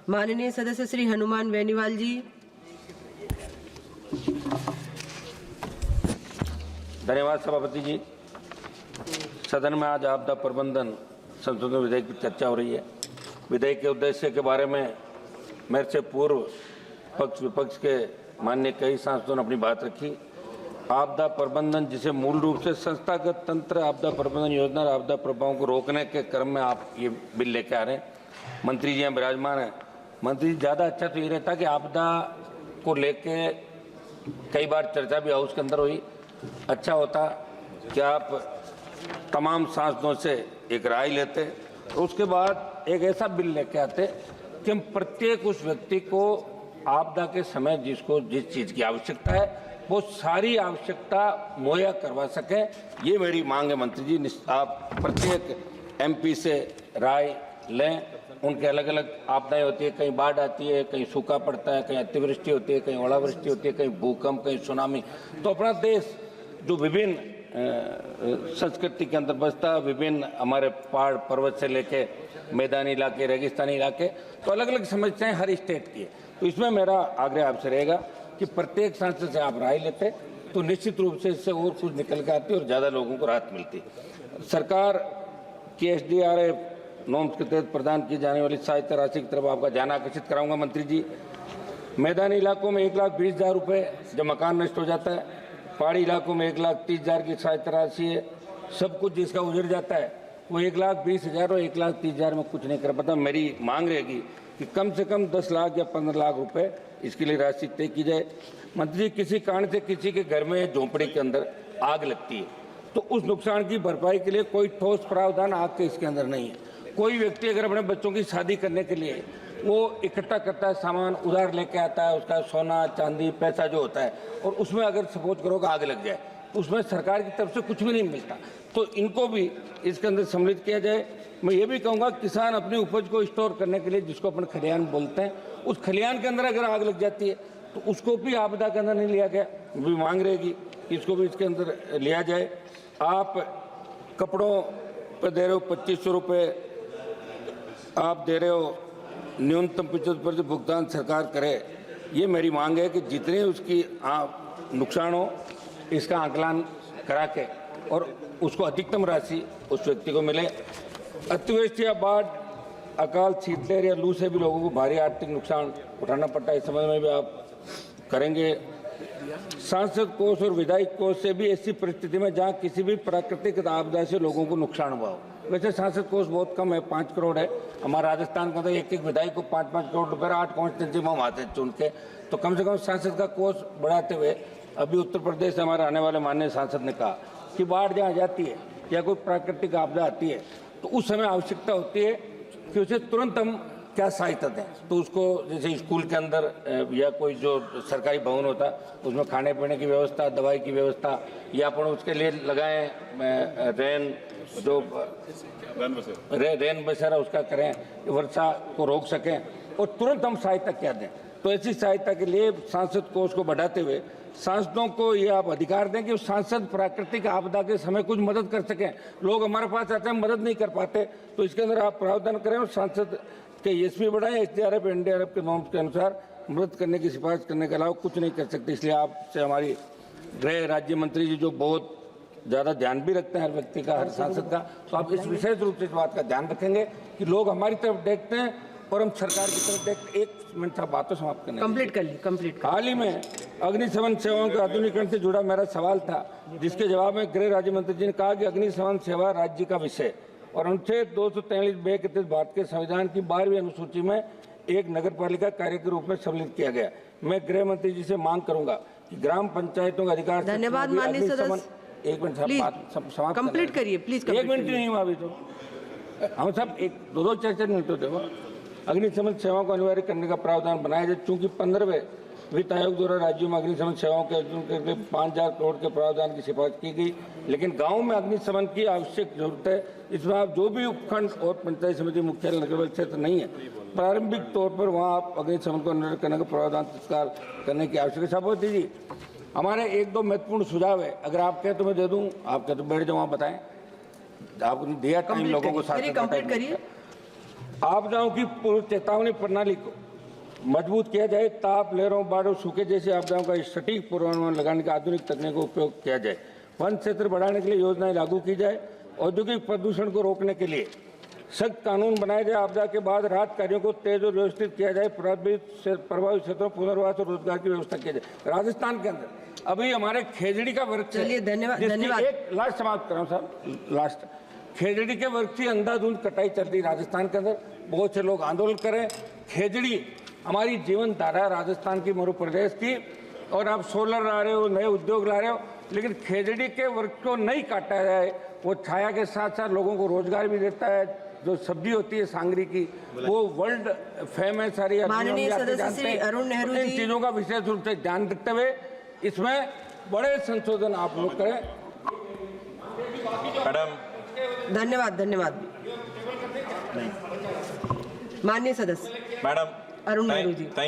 माननीय सदस्य श्री हनुमान बेनीवाल जी। धन्यवाद सभापति जी। सदन में आज आपदा प्रबंधन संशोधन विधेयक की चर्चा हो रही है। विधेयक के उद्देश्य के बारे में मेरे से पूर्व पक्ष विपक्ष के माननीय कई सांसदों ने अपनी बात रखी। आपदा प्रबंधन, जिसे मूल रूप से संस्थागत तंत्र आपदा प्रबंधन योजना और आपदा प्रभावों को रोकने के क्रम में आप ये बिल लेके आ रहे हैं। मंत्री जी यहाँ विराजमान हैं। मंत्री जी, ज़्यादा अच्छा तो ये रहता कि आपदा को लेके कई बार चर्चा भी हाउस के अंदर हुई। अच्छा होता कि आप तमाम सांसदों से एक राय लेते और उसके बाद एक ऐसा बिल लेके आते कि हम प्रत्येक उस व्यक्ति को आपदा के समय जिसको जिस चीज़ की आवश्यकता है वो सारी आवश्यकता मुहैया करवा सकें। ये मेरी मांग है मंत्री जी। आप प्रत्येक एमपी से राय लें। उनके अलग अलग आपदाएं होती है, कहीं बाढ़ आती है, कहीं सूखा पड़ता है, कहीं अतिवृष्टि होती है, कहीं ओलावृष्टि होती है, कहीं भूकंप, कहीं सुनामी। तो अपना देश जो विभिन्न संस्कृति के अंदर बसता है, विभिन्न हमारे पहाड़ पर्वत से लेके मैदानी इलाके, रेगिस्तानी इलाके, तो अलग अलग समस्याएं हर स्टेट की है। तो इसमें मेरा आग्रह आपसे रहेगा कि प्रत्येक सांसद से आप राय लेते तो निश्चित रूप से इससे और कुछ निकल के आती और ज़्यादा लोगों को राहत मिलती। सरकार की SDRF नॉर्म्स के तहत प्रदान की जाने वाली सहायता राशि की तरफ आपका ध्यान आकर्षित कराऊंगा मंत्री जी। मैदानी इलाकों में 1,20,000 रुपये जब मकान नष्ट हो जाता है, पहाड़ी इलाकों में 1,30,000 की सहायता राशि है। सब कुछ जिसका उजड़ जाता है वो 1,20,000 और 1,30,000 में कुछ नहीं कर पाता। मेरी मांग रहेगी कि कम से कम 10 लाख या 15 लाख रुपए इसके लिए राशि तय की जाए। मंत्री जी, किसी कारण से किसी के घर में झोंपड़ी के अंदर आग लगती है तो उस नुकसान की भरपाई के लिए कोई ठोस प्रावधान आग के इसके अंदर नहीं है। कोई व्यक्ति अगर अपने बच्चों की शादी करने के लिए वो इकट्ठा करता है, सामान उधार लेके आता है, उसका सोना चांदी पैसा जो होता है, और उसमें अगर सपोज करो कि आग लग जाए तो उसमें सरकार की तरफ से कुछ भी नहीं मिलता। तो इनको भी इसके अंदर सम्मिलित किया जाए। मैं ये भी कहूँगा किसान अपनी उपज को स्टोर करने के लिए, जिसको अपन खलिहान बोलते हैं, उस खलिहान के अंदर अगर आग लग जाती है तो उसको भी आपदा के अंदर नहीं लिया गया। भी मांग रहेगी कि इसको भी इसके अंदर लिया जाए। आप कपड़ों पर दे रहे हो 2,500 रुपये, आप दे रहे हो न्यूनतम 75% भुगतान सरकार करे। ये मेरी मांग है कि जितने उसकी नुकसान हो इसका आकलन करा के और उसको अधिकतम राशि उस व्यक्ति को मिले। अतिवृष्टि या बाढ़, अकाल, शीतलहर या लू से भी लोगों को भारी आर्थिक नुकसान उठाना पड़ता है। इस समझ में भी आप करेंगे। सांसद कोष और विधायक कोष से भी ऐसी परिस्थिति में जहां किसी भी प्राकृतिक आपदा से लोगों को नुकसान हुआ हो। वैसे सांसद कोष बहुत कम है, 5 करोड़ है। हमारा राजस्थान का तो एक विधायक को 5-5 करोड़ रुपये 8 कॉन्स्टिट्यूंसी में हम आते चुन के, तो कम से कम सांसद का कोष बढ़ाते हुए अभी उत्तर प्रदेश से हमारे आने वाले माननीय सांसद ने कहा कि बाढ़ जहाँ जाती है या कोई प्राकृतिक आपदा आती है तो उस समय आवश्यकता होती है कि उसे तुरंत हम क्या सहायता दें। तो उसको जैसे स्कूल के अंदर या कोई जो सरकारी भवन होता है उसमें खाने पीने की व्यवस्था, दवाई की व्यवस्था, या अपन उसके लिए लगाएं रेन जो रेन बसेरा उसका करें, वर्षा को रोक सकें और तुरंत हम सहायता क्या दें। तो ऐसी सहायता के लिए सांसद कोष को बढ़ाते हुए सांसदों को ये आप अधिकार दें कि सांसद प्राकृतिक आपदा के समय कुछ मदद कर सकें। लोग हमारे पास आते हैं, मदद नहीं कर पाते, तो इसके अंदर आप प्रावधान करें और सांसद के ESP बढ़ाएं। SDRF NDRF के नॉर्म्स के अनुसार मदद करने की सिफारिश करने के अलावा कुछ नहीं कर सकते। इसलिए आपसे हमारी गृह राज्य मंत्री जी जो बहुत ज़्यादा ध्यान भी रखते हैं हर व्यक्ति का, हर सांसद का, तो आप इस विशेष रूप से इस बात का ध्यान रखेंगे कि लोग हमारी तरफ देखते हैं और हम सरकार की तरफ देखते। 1 मिनट था, बातों समाप्त करने कंप्लीट कर ली, कंप्लीट। हाल ही में अग्निशमन सेवाओं के आधुनिकीकरण से जुड़ा मेरा सवाल था, जिसके जवाब में गृह राज्य मंत्री जी ने कहा कि अग्निशमन सेवा राज्य का विषय और अनुच्छेद 243(ब) के तहत भारत के संविधान की 12वीं अनुसूची में एक नगर पालिका कार्य के रूप में सम्मिलित किया गया। मैं गृह मंत्री जी से मांग करूंगा कि ग्राम पंचायतों का अधिकार। धन्यवाद माननीय सदस्य। 1 मिनट समाप्त कंप्लीट करिए प्लीज। 1 मिनट नहीं हुआ अभी तो, हम सब 1-2 चर्चा मिनट होते हो। अग्निशमन सेवाओं को अनिवार्य करने का प्रावधान बनाया जाए। चूंकि 15वें वित्त आयोग द्वारा राज्यों में अग्निशमन सेवाओं के अर्जुन के लिए 5,000 करोड़ के प्रावधान की सिफारिश की गई, लेकिन गांव में अग्निशमन की आवश्यक जरूरत है। इसमें आप जो भी उपखंड और पंचायत समिति मुख्यालय नगर क्षेत्र नहीं है, प्रारंभिक तौर पर वहाँ आप अग्निशमन को अनिवार्य करने का प्रावधान तत्काल करने की आवश्यकता। सभापति जी, हमारे 1-2 महत्वपूर्ण सुझाव है, अगर आप कहें तो मैं दे दूँ। आप कहें तो बैठ जाओ, आप बताएं। आपने दिया टाइम लोगों को साथ कंप्लीट करिए। आपदाओं की पूर्व चेतावनी प्रणाली को मजबूत किया जाए। ताप, लहरों, बाढ़, सूखे जैसी आपदाओं का सटीक पूर्वानुमान लगाने का आधुनिक तकनीक का उपयोग किया जाए। वन क्षेत्र बढ़ाने के लिए योजनाएं लागू की जाए। औद्योगिक प्रदूषण को रोकने के लिए सख्त कानून बनाए जाए। आपदा के बाद राहत कार्यों को तेज और व्यवस्थित किया जाए। प्रभावित क्षेत्रों पुनर्वास और रोजगार की व्यवस्था की जाए। राजस्थान के अंदर अभी हमारे खेजड़ी का वृक्ष है। चलिए, धन्यवाद जिसकी धन्यवाद। एक लास्ट समाप्त कर रहा हूं साहब, लास्ट। खेजड़ी के वृक्ष की अंधाधुंध कटाई चल रही राजस्थान के अंदर। बहुत से लोग आंदोलन करें। खेजड़ी हमारी जीवन धारा है राजस्थान की, मध्य प्रदेश की। और आप सोलर ला रहे हो, नए उद्योग ला रहे हो, लेकिन खेजड़ी के वृक्ष को नहीं काटा जाए। वो छाया के साथ साथ लोगों को रोजगार भी देता है। जो सब्जी होती है सांगरी की, वो वर्ल्ड फेमस सारी माननीय सदस्य श्री अरुण नेहरू जी, इन चीजों का विशेष रूप से ध्यान रखते हुए इसमें बड़े संशोधन आप लोग करें। मैडम, धन्यवाद धन्यवाद। माननीय सदस्य madam, Arun Nehru ji. Thank you.